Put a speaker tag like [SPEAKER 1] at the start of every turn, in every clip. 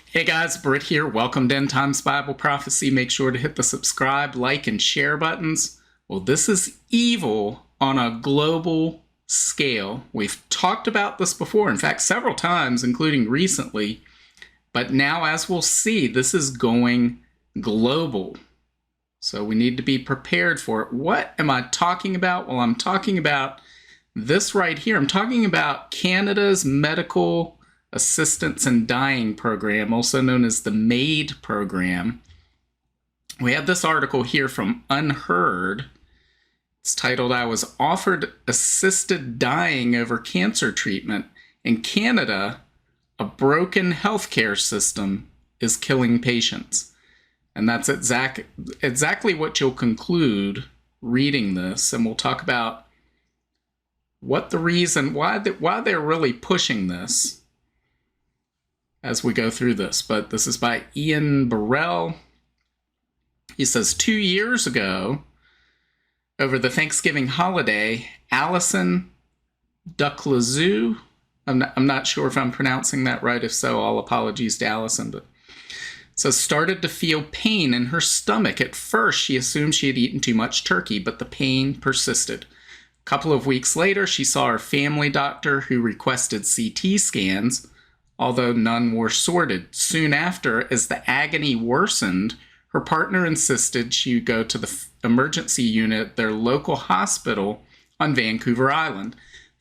[SPEAKER 1] Hey guys, Britt here. Welcome to End Times Bible Prophecy. Make sure to hit the subscribe, like, and share buttons. Well, this is evil on a global scale. We've talked about this before, in fact, several times, including recently. But now, as we'll see, this is going global. So we need to be prepared for it. What am I talking about? Well, I'm talking about this right here. I'm talking about Canada's medical Assistance in Dying program, also known as the MAID program. We have this article here from Unheard. It's titled, "I was offered assisted dying over cancer treatment. In Canada, a broken healthcare system is killing patients." And that's exactly what you'll conclude reading this. And we'll talk about what the reason, why they're really pushing this as we go through this. But this is by Ian Burrell. He says, 2 years ago, over the Thanksgiving holiday, Allison Duclazou, I'm not sure if I'm pronouncing that right. If so, all apologies to Allison. But so started to feel pain in her stomach. At first, she assumed she had eaten too much turkey, but the pain persisted. A couple of weeks later, she saw her family doctor, who requested CT scans, although none were sorted. Soon after, as the agony worsened, her partner insisted she go to the emergency unit at their local hospital on Vancouver Island.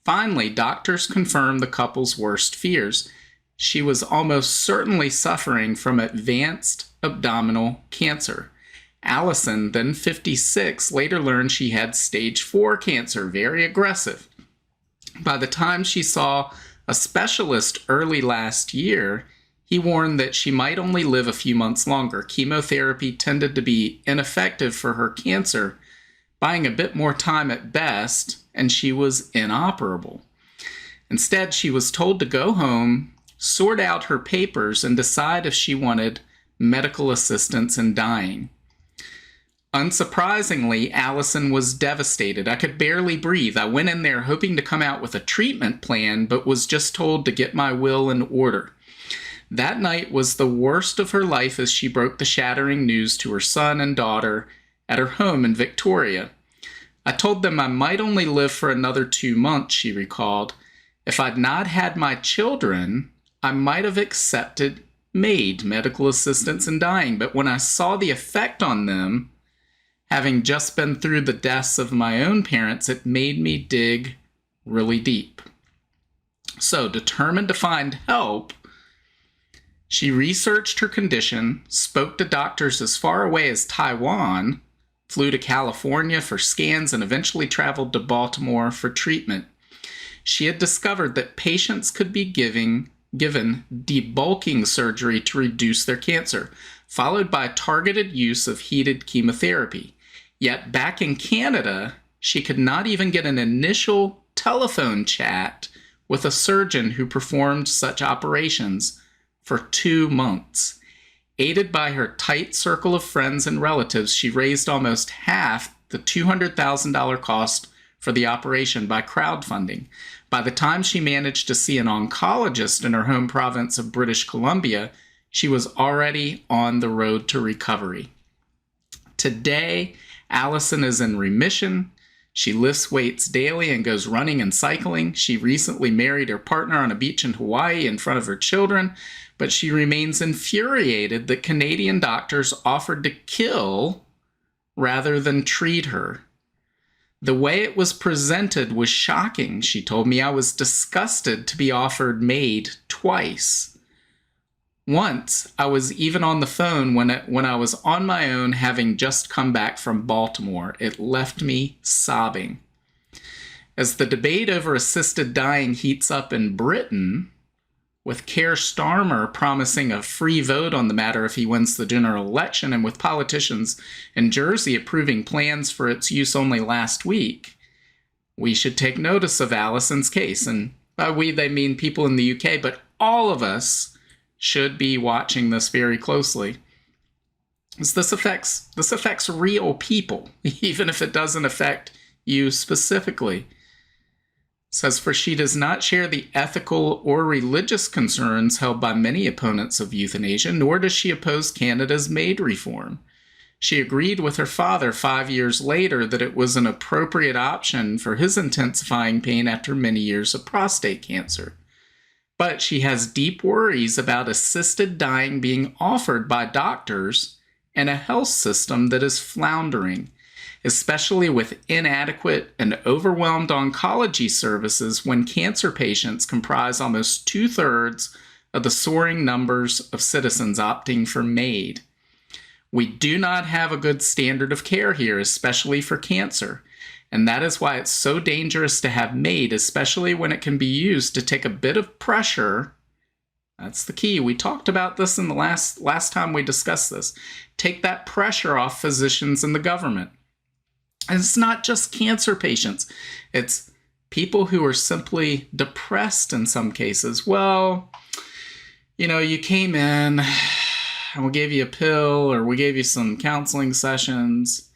[SPEAKER 1] Finally, doctors confirmed the couple's worst fears. She was almost certainly suffering from advanced abdominal cancer. Allison, then 56, later learned she had stage 4 cancer, very aggressive. By the time she saw a specialist early last year, he warned that she might only live a few months longer. Chemotherapy tended to be ineffective for her cancer, buying a bit more time at best, and she was inoperable. Instead, she was told to go home, sort out her papers, and decide if she wanted medical assistance in dying. Unsurprisingly, Allison was devastated. "I could barely breathe. I went in there hoping to come out with a treatment plan, but was just told to get my will in order." That night was the worst of her life as she broke the shattering news to her son and daughter at her home in Victoria. "I told them I might only live for another 2 months," she recalled. "If I'd not had my children, I might have accepted MAID, medical assistance in dying. But when I saw the effect on them, having just been through the deaths of my own parents, it made me dig really deep." So, determined to find help, she researched her condition, spoke to doctors as far away as Taiwan, flew to California for scans, and eventually traveled to Baltimore for treatment. She had discovered that patients could be given debulking surgery to reduce their cancer, followed by targeted use of heated chemotherapy. Yet back in Canada, she could not even get an initial telephone chat with a surgeon who performed such operations for 2 months. Aided by her tight circle of friends and relatives, she raised almost half the $200,000 cost for the operation by crowdfunding. By the time she managed to see an oncologist in her home province of British Columbia, she was already on the road to recovery. Today, Allison is in remission. She lifts weights daily and goes running and cycling. She recently married her partner on a beach in Hawaii in front of her children, but she remains infuriated that Canadian doctors offered to kill rather than treat her. "The way it was presented was shocking," she told me. "I was disgusted to be offered MAID twice. Once, I was even on the phone when I was on my own, having just come back from Baltimore. It left me sobbing." As the debate over assisted dying heats up in Britain, with Keir Starmer promising a free vote on the matter if he wins the general election, and with politicians in Jersey approving plans for its use only last week, we should take notice of Allison's case. And by we, they mean people in the UK, but all of us should be watching this very closely. This affects real people, even if it doesn't affect you specifically. says, for she does not share the ethical or religious concerns held by many opponents of euthanasia, nor does she oppose Canada's MAID reform. She agreed with her father 5 years later that it was an appropriate option for his intensifying pain after many years of prostate cancer. But she has deep worries about assisted dying being offered by doctors and a health system that is floundering, especially with inadequate and overwhelmed oncology services when cancer patients comprise almost 2/3 of the soaring numbers of citizens opting for MAID. We do not have a good standard of care here, especially for cancer, and that is why it's so dangerous to have MAID, especially when it can be used to take a bit of pressure. That's the key. We talked about this in the last time we discussed this. Take that pressure off physicians and the government. And it's not just cancer patients. It's people who are simply depressed in some cases. Well, you came in and we gave you a pill or we gave you some counseling sessions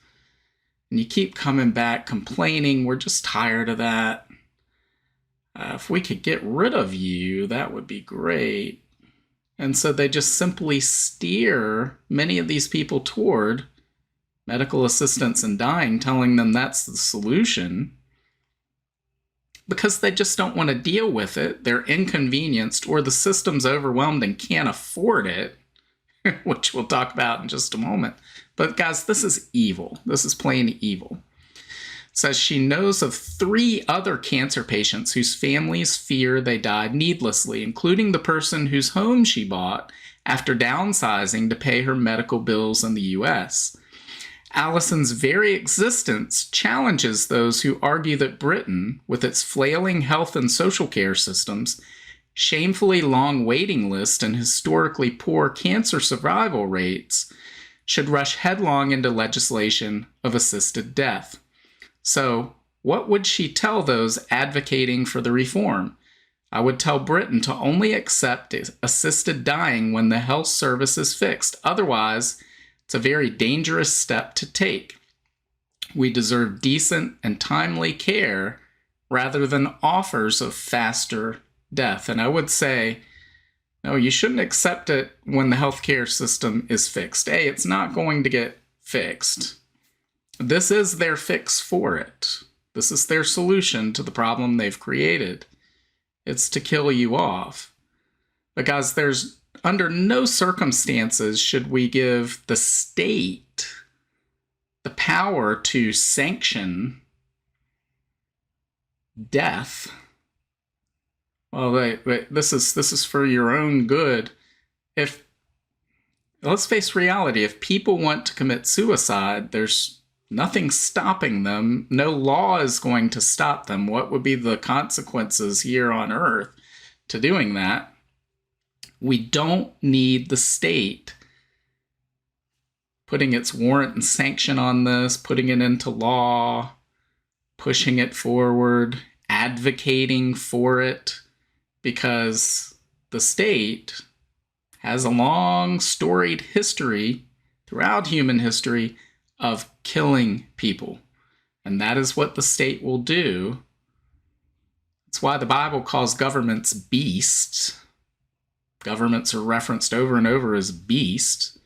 [SPEAKER 1] and you keep coming back complaining. We're just tired of that. If we could get rid of you, that would be great. And so they just simply steer many of these people toward medical assistance in dying, telling them that's the solution because they just don't want to deal with it. They're inconvenienced or the system's overwhelmed and can't afford it, which we'll talk about in just a moment. But guys, this is evil. This is plain evil. It says she knows of 3 other cancer patients whose families fear they died needlessly, including the person whose home she bought after downsizing to pay her medical bills in the U.S. Allison's very existence challenges those who argue that Britain, with its flailing health and social care systems, shamefully long waiting lists, and historically poor cancer survival rates, should rush headlong into legislation of assisted death. So, what would she tell those advocating for the reform? I would tell Britain to only accept assisted dying when the health service is fixed. Otherwise, it's a very dangerous step to take. We deserve decent and timely care rather than offers of faster death. And I would say, no, you shouldn't accept it when the healthcare system is fixed. It's not going to get fixed. This is their fix for it. This is their solution to the problem they've created. It's to kill you off. But guys, there's under no circumstances should we give the state the power to sanction death. Well, this is for your own good. Let's face reality, if people want to commit suicide, there's nothing stopping them. No law is going to stop them. What would be the consequences here on Earth to doing that? We don't need the state putting its warrant and sanction on this, putting it into law, pushing it forward, advocating for it, because the state has a long storied history throughout human history of killing people. And that is what the state will do. That's why the Bible calls governments beasts. Governments are referenced over and over as beasts.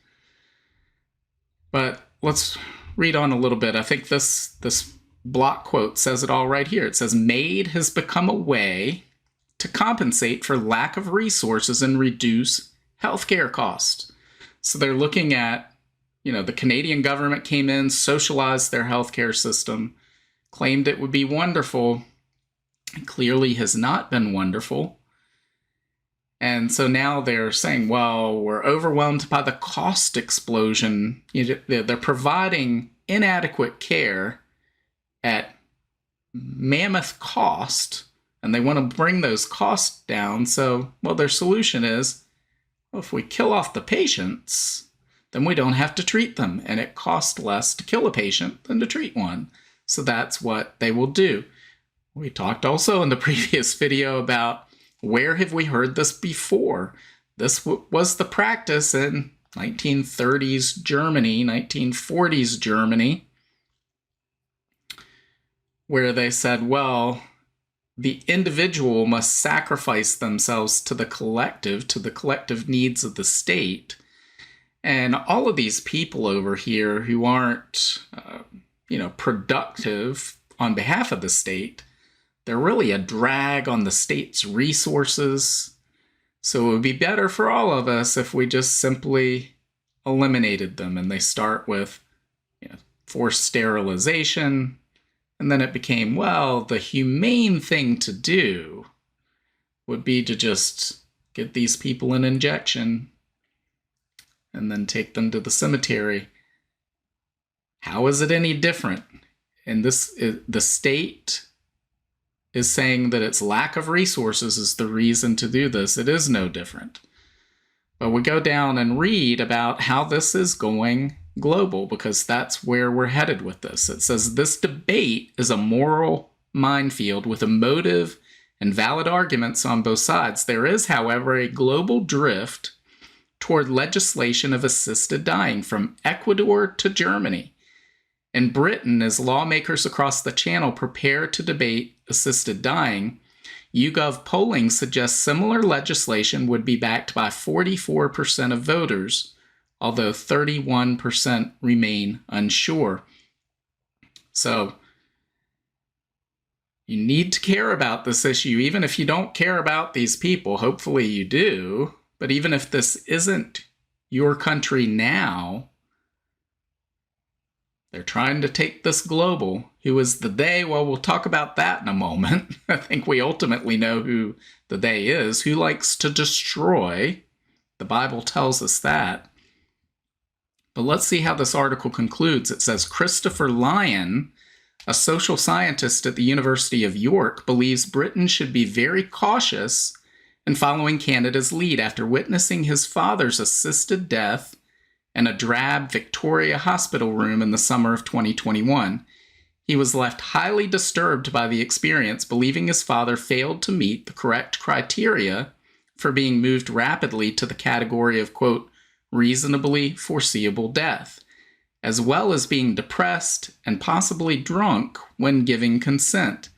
[SPEAKER 1] But let's read on a little bit. I think this block quote says it all right here. It says, MAID has become a way to compensate for lack of resources and reduce healthcare costs. So they're looking at, the Canadian government came in, socialized their healthcare system, claimed it would be wonderful. It clearly has not been wonderful. And so now they're saying, well, we're overwhelmed by the cost explosion. They're providing inadequate care at mammoth cost, and they want to bring those costs down. So, their solution is, if we kill off the patients, then we don't have to treat them, and it costs less to kill a patient than to treat one. So that's what they will do. We talked also in the previous video about where have we heard this before? This was the practice in 1930s Germany, 1940s Germany, where they said, well, the individual must sacrifice themselves to the collective needs of the state. And all of these people over here who aren't, productive on behalf of the state, they're really a drag on the state's resources. So it would be better for all of us if we just simply eliminated them. And they start with forced sterilization. And then it became, well, the humane thing to do would be to just give these people an injection and then take them to the cemetery. How is it any different? And the state is saying that its lack of resources is the reason to do this. It is no different. But we go down and read about how this is going global, because that's where we're headed with this. It says this debate is a moral minefield with emotive and valid arguments on both sides. There is, however, a global drift toward legislation of assisted dying from Ecuador to Germany. In Britain, as lawmakers across the channel prepare to debate assisted dying, YouGov polling suggests similar legislation would be backed by 44% of voters, although 31% remain unsure. So, you need to care about this issue, even if you don't care about these people. Hopefully you do. But even if this isn't your country now, they're trying to take this global. Who is the they? Well, we'll talk about that in a moment. I think we ultimately know who the they is. Who likes to destroy? The Bible tells us that. But let's see how this article concludes. It says, Christopher Lyon, a social scientist at the University of York, believes Britain should be very cautious in following Canada's lead after witnessing his father's assisted death in a drab Victoria hospital room in the summer of 2021. He was left highly disturbed by the experience, believing his father failed to meet the correct criteria for being moved rapidly to the category of, quote, reasonably foreseeable death, as well as being depressed and possibly drunk when giving consent.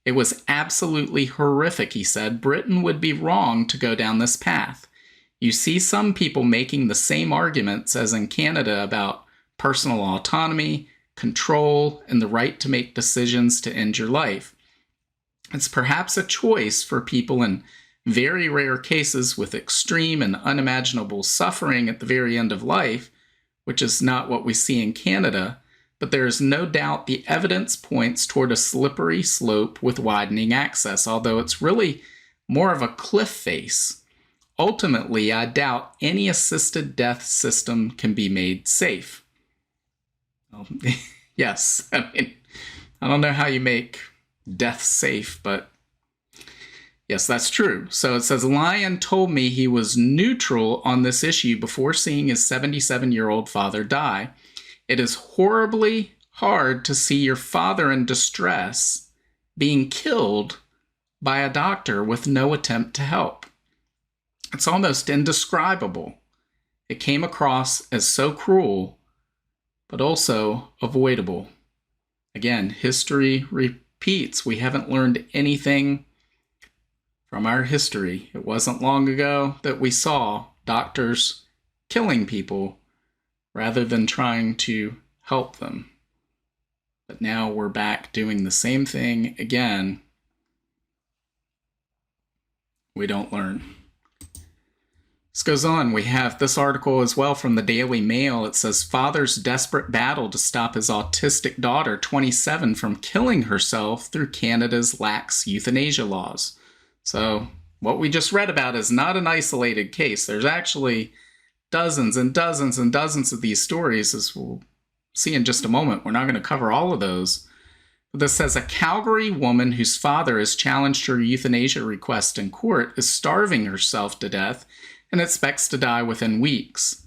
[SPEAKER 1] It was absolutely horrific, he said. Britain would be wrong to go down this path. You see some people making the same arguments as in Canada about personal autonomy, control, and the right to make decisions to end your life. It's perhaps a choice for people in very rare cases with extreme and unimaginable suffering at the very end of life, which is not what we see in Canada, but there is no doubt the evidence points toward a slippery slope with widening access, although it's really more of a cliff face. Ultimately, I doubt any assisted death system can be made safe. Well, yes, I don't know how you make death safe, but yes, that's true. So it says, Lyon told me he was neutral on this issue before seeing his 77-year-old father die. It is horribly hard to see your father in distress being killed by a doctor with no attempt to help. It's almost indescribable. It came across as so cruel, but also avoidable. Again, history repeats. We haven't learned anything from our history. It wasn't long ago that we saw doctors killing people rather than trying to help them. But now we're back doing the same thing again. We don't learn. This goes on. We have this article as well from the Daily Mail. It says, father's desperate battle to stop his autistic daughter, 27, from killing herself through Canada's lax euthanasia laws. So what we just read about is not an isolated case. There's actually dozens and dozens and dozens of these stories, as we'll see in just a moment. We're not going to cover all of those. But this says a Calgary woman whose father has challenged her euthanasia request in court is starving herself to death and expects to die within weeks.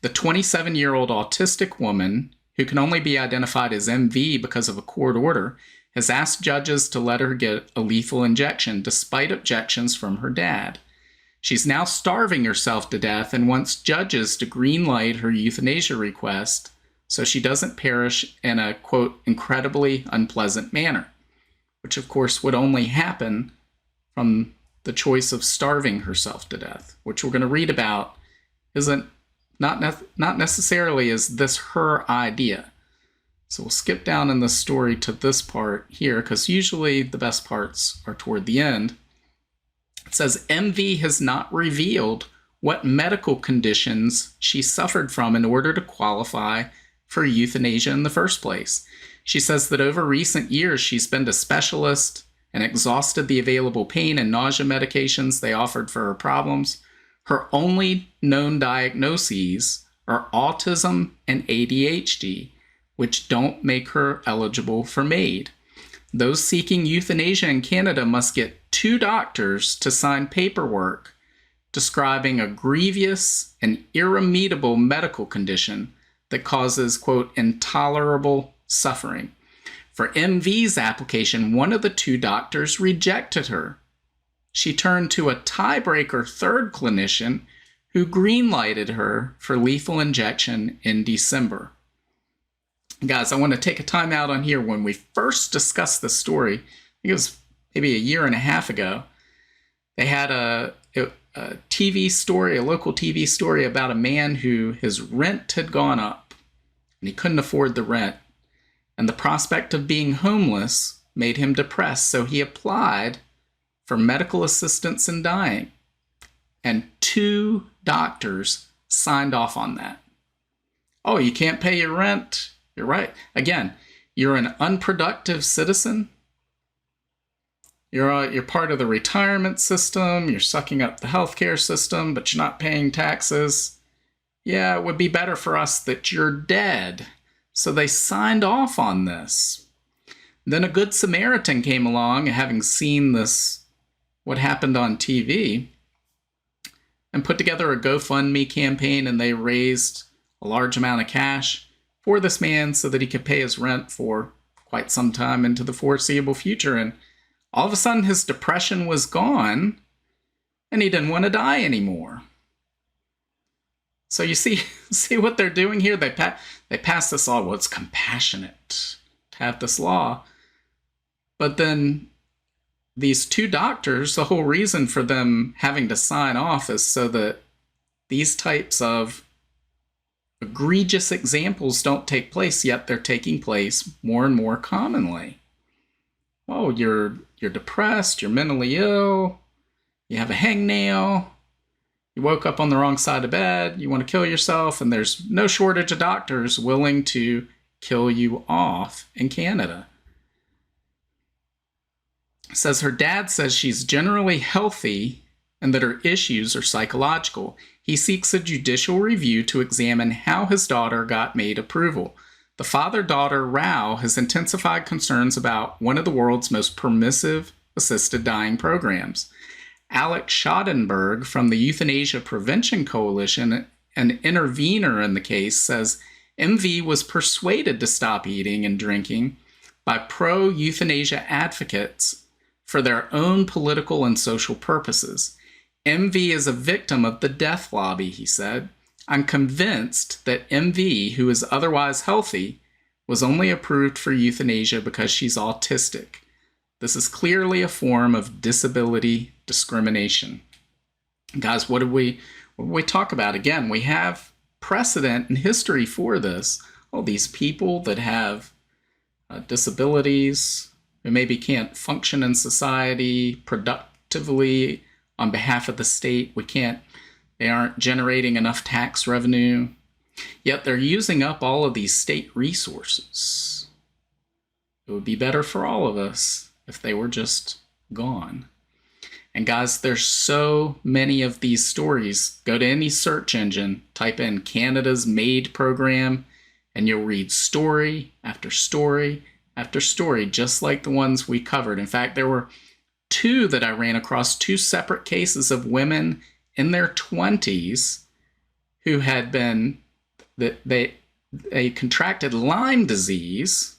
[SPEAKER 1] The 27-year-old autistic woman, who can only be identified as MV because of a court order, has asked judges to let her get a lethal injection despite objections from her dad. She's now starving herself to death and wants judges to greenlight her euthanasia request so she doesn't perish in a, quote, incredibly unpleasant manner. which of course would only happen from the choice of starving herself to death, which we're going to read about isn't not necessarily is this her idea. So we'll skip down in the story to this part here, because usually the best parts are toward the end. It says, MV has not revealed what medical conditions she suffered from in order to qualify for euthanasia in the first place. She says that over recent years, she's been to specialists and exhausted the available pain and nausea medications they offered for her problems. Her only known diagnoses are autism and ADHD, which don't make her eligible for MAID. Those seeking euthanasia in Canada must get 2 doctors to sign paperwork describing a grievous and irremediable medical condition that causes, quote, intolerable suffering. For MV's application, one of the 2 doctors rejected her. She turned to a tiebreaker 3rd clinician who greenlighted her for lethal injection in December. Guys, I want to take a time out on here. When we first discussed this story, I think it was maybe a year and a half ago, they had a TV story, a local TV story about a man who his rent had gone up and he couldn't afford the rent. And the prospect of being homeless made him depressed, so he applied for medical assistance in dying. And 2 doctors signed off on that. Oh, you can't pay your rent? You're right. Again, you're an unproductive citizen. You're part of the retirement system. You're sucking up the healthcare system, but you're not paying taxes. Yeah, it would be better for us that you're dead. So they signed off on this. Then a good Samaritan came along, having seen this, what happened on TV, and put together a GoFundMe campaign, and they raised a large amount of cash for this man so that he could pay his rent for quite some time into the foreseeable future. And all of a sudden his depression was gone and he didn't want to die anymore. So you see what they're doing here? They passed this law. Well, it's compassionate to have this law. But then these 2 doctors, the whole reason for them having to sign off is so that these types of egregious examples don't take place, yet they're taking place more and more commonly. Oh, you're depressed, you're mentally ill, you have a hangnail, you woke up on the wrong side of bed, you want to kill yourself, and there's no shortage of doctors willing to kill you off in Canada. It says her dad says she's generally healthy and that her issues are psychological. He seeks a judicial review to examine how his daughter got MAID approval. The father-daughter row has intensified concerns about one of the world's most permissive assisted dying programs. Alex Schadenberg from the Euthanasia Prevention Coalition, an intervener in the case, says MV was persuaded to stop eating and drinking by pro-euthanasia advocates for their own political and social purposes. MV is a victim of the death lobby, he said. I'm convinced that MV, who is otherwise healthy, was only approved for euthanasia because she's autistic. This is clearly a form of disability discrimination. Guys, what did we talk about? Again, we have precedent in history for this. All these people that have disabilities, who maybe can't function in society productively on behalf of the state. They aren't generating enough tax revenue, yet they're using up all of these state resources. It would be better for all of us if they were just gone. And guys, there's so many of these stories. Go to any search engine, type in Canada's MAID program, and you'll read story after story after story, just like the ones we covered. In fact, there were 2 that I ran across, 2 separate cases of women in their 20s who had been, they contracted Lyme disease.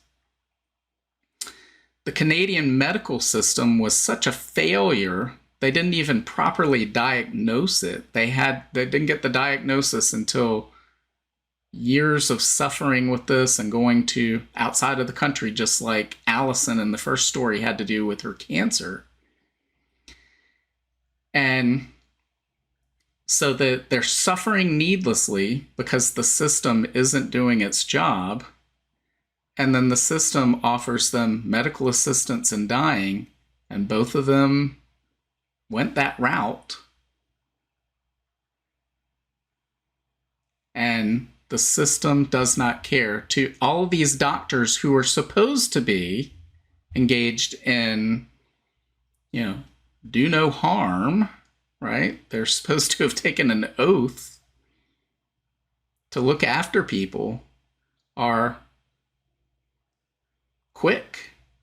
[SPEAKER 1] The Canadian medical system was such a failure, they didn't even properly diagnose it. They didn't get the diagnosis until years of suffering with this and going to outside of the country, just like Allison in the first story had to do with her cancer. And so that they're suffering needlessly because the system isn't doing its job. And then the system offers them medical assistance in dying, and both of them went that route. And the system does not care. To all of these doctors who are supposed to be engaged in, do no harm, right? They're supposed to have taken an oath to look after people, are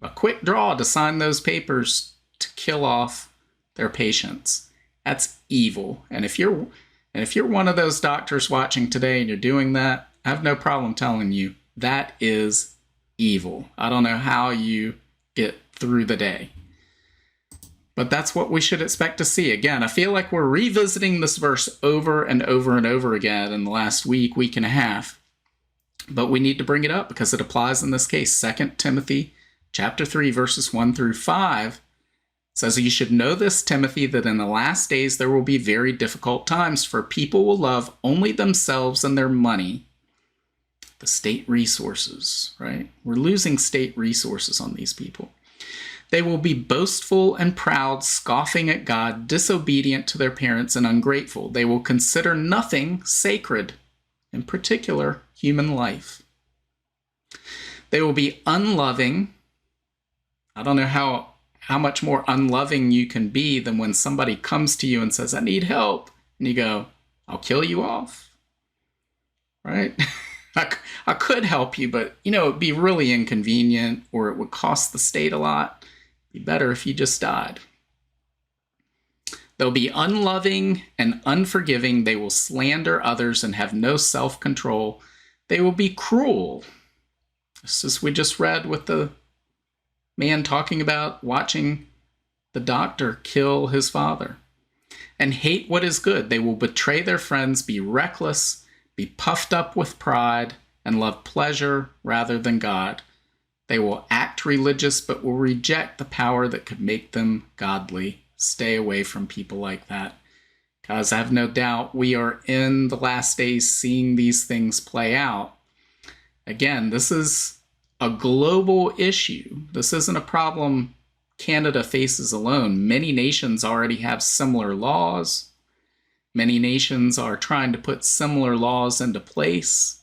[SPEAKER 1] a quick draw to sign those papers to kill off their patients. That's evil. And if you're one of those doctors watching today and you're doing that, I have no problem telling you that is evil. I don't know how you get through the day. But that's what we should expect to see. Again, I feel like we're revisiting this verse over and over and over again in the last week and a half. But we need to bring it up because it applies in this case. 2 Timothy chapter 3, verses 1 through 5 says, "You should know this, Timothy, that in the last days there will be very difficult times, for people will love only themselves and their money." The state resources, right? We're losing state resources on these people. "They will be boastful and proud, scoffing at God, disobedient to their parents, and ungrateful. They will consider nothing sacred, in particular, human life. They will be unloving." I don't know how much more unloving you can be than when somebody comes to you and says, "I need help." And you go, "I'll kill you off." Right? I could help you, but it'd be really inconvenient, or it would cost the state a lot. It'd be better if you just died. "They'll be unloving and unforgiving. They will slander others and have no self-control. They will be cruel." This is we just read with the man talking about watching the doctor kill his father. "And hate what is good. They will betray their friends, be reckless, be puffed up with pride, and love pleasure rather than God. They will act religious, but will reject the power that could make them godly." Stay away from people like that. Guys, I have no doubt we are in the last days seeing these things play out. Again, this is a global issue. This isn't a problem Canada faces alone. Many nations already have similar laws. Many nations are trying to put similar laws into place.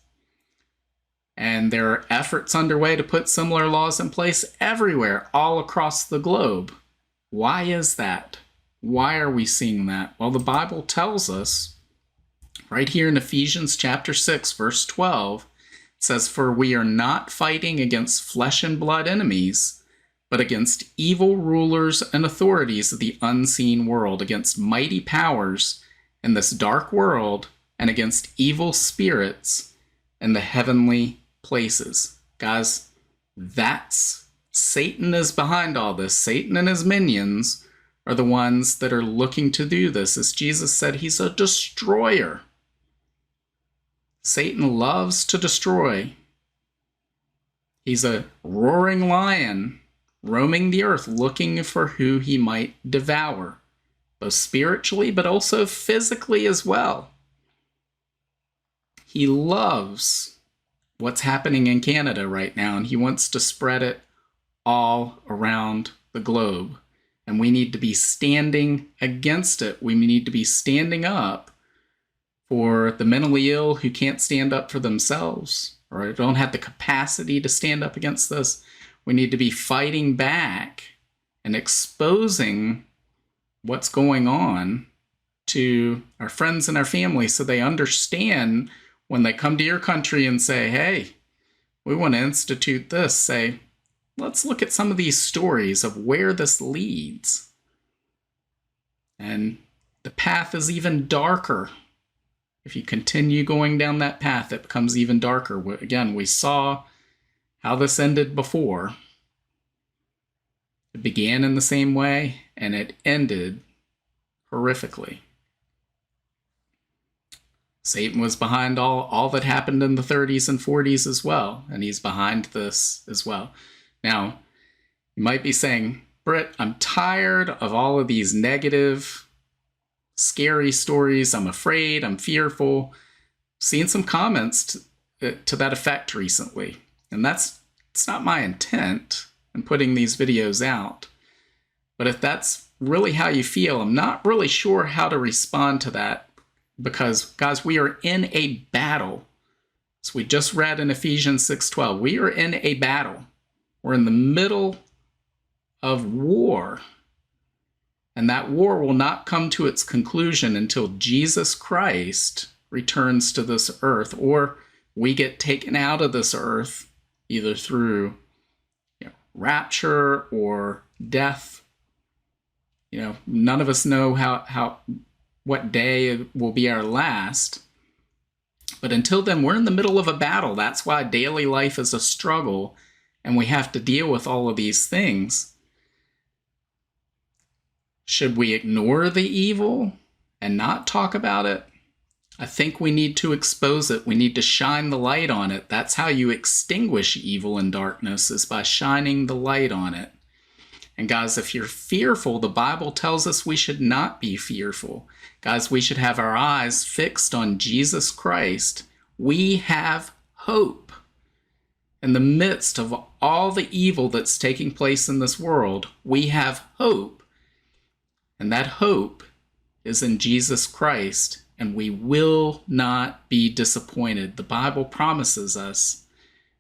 [SPEAKER 1] And there are efforts underway to put similar laws in place everywhere, all across the globe. Why is that? Why are we seeing that? Well, the Bible tells us right here in Ephesians chapter 6, verse 12, it says, "For we are not fighting against flesh and blood enemies, but against evil rulers and authorities of the unseen world, against mighty powers in this dark world, and against evil spirits in the heavenly places." Guys, Satan is behind all this. Satan and his minions are the ones that are looking to do this. As Jesus said, he's a destroyer. Satan loves to destroy. He's a roaring lion roaming the earth looking for who he might devour, both spiritually but also physically as well. He loves what's happening in Canada right now, and he wants to spread it all around the globe. And we need to be standing against it. We need to be standing up for the mentally ill who can't stand up for themselves or don't have the capacity to stand up against this. We need to be fighting back and exposing what's going on to our friends and our family so they understand when they come to your country and say, "Hey, we want to institute this," say, "Let's look at some of these stories of where this leads." And the path is even darker. If you continue going down that path, it becomes even darker. Again, we saw how this ended before. It began in the same way, and it ended horrifically. Satan was behind all that happened in the 30s and 40s as well, and he's behind this as well. Now, you might be saying, Britt, I'm tired of all of these negative, scary stories. I'm afraid, I'm fearful. Seen some comments to that effect recently, and it's not my intent in putting these videos out. But if that's really how you feel, I'm not really sure how to respond to that. Because, guys, we are in a battle. As we just read in Ephesians 6:12, we are in a battle. We're in the middle of war. And that war will not come to its conclusion until Jesus Christ returns to this earth, or we get taken out of this earth, either through rapture or death. None of us know what day will be our last. But until then, we're in the middle of a battle. That's why daily life is a struggle, and we have to deal with all of these things. Should we ignore the evil and not talk about it? I think we need to expose it. We need to shine the light on it. That's how you extinguish evil and darkness, is by shining the light on it. And guys, if you're fearful, the Bible tells us we should not be fearful. Guys, we should have our eyes fixed on Jesus Christ. We have hope. In the midst of all the evil that's taking place in this world, we have hope. And that hope is in Jesus Christ, and we will not be disappointed. The Bible promises us,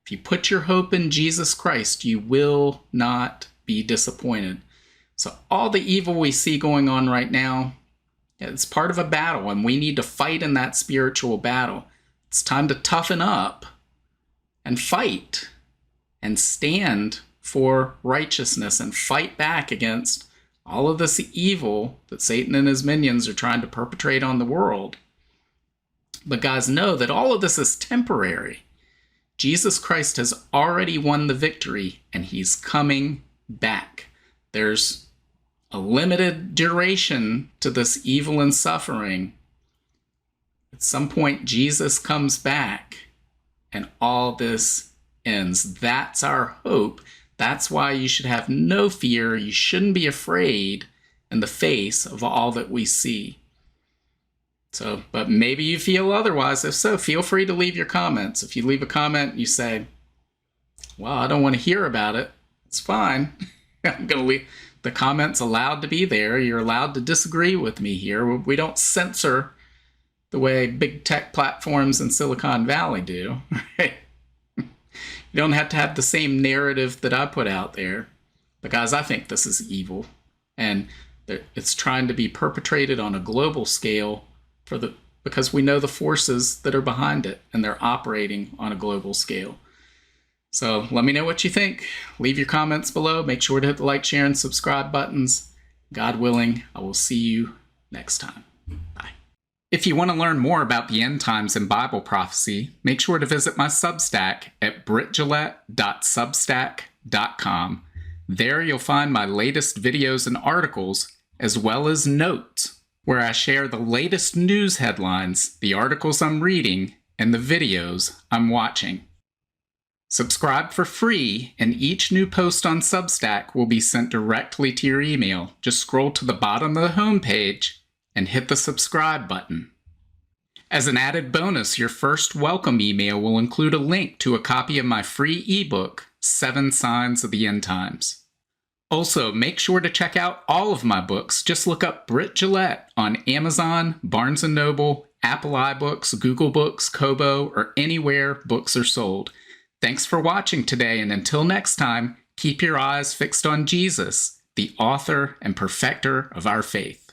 [SPEAKER 1] if you put your hope in Jesus Christ, you will not be disappointed. So all the evil we see going on right now, it's part of a battle, and we need to fight in that spiritual battle. It's time to toughen up and fight and stand for righteousness and fight back against all of this evil that Satan and his minions are trying to perpetrate on the world. But guys, know that all of this is temporary. Jesus Christ has already won the victory, and he's coming back. There's a limited duration to this evil and suffering. At some point, Jesus comes back and all this ends. That's our hope. That's why you should have no fear. You shouldn't be afraid in the face of all that we see. So, but maybe you feel otherwise. If so, feel free to leave your comments. If you leave a comment and you say, well, I don't want to hear about it, it's fine. I'm going to leave the comments allowed to be there. You're allowed to disagree with me here. We don't censor the way big tech platforms in Silicon Valley do. Right? You don't have to have the same narrative that I put out there. But guys, I think this is evil. And it's trying to be perpetrated on a global scale because we know the forces that are behind it, and they're operating on a global scale. So let me know what you think. Leave your comments below. Make sure to hit the like, share, and subscribe buttons. God willing, I will see you next time. Bye. If you want to learn more about the end times and Bible prophecy, make sure to visit my Substack at brittgillette.substack.com. There you'll find my latest videos and articles, as well as notes, where I share the latest news headlines, the articles I'm reading, and the videos I'm watching. Subscribe for free, and each new post on Substack will be sent directly to your email. Just scroll to the bottom of the homepage and hit the subscribe button. As an added bonus, your first welcome email will include a link to a copy of my free ebook, 7 Signs of the End Times. Also, make sure to check out all of my books. Just look up Britt Gillette on Amazon, Barnes & Noble, Apple iBooks, Google Books, Kobo, or anywhere books are sold. Thanks for watching today, and until next time, keep your eyes fixed on Jesus, the author and perfecter of our faith.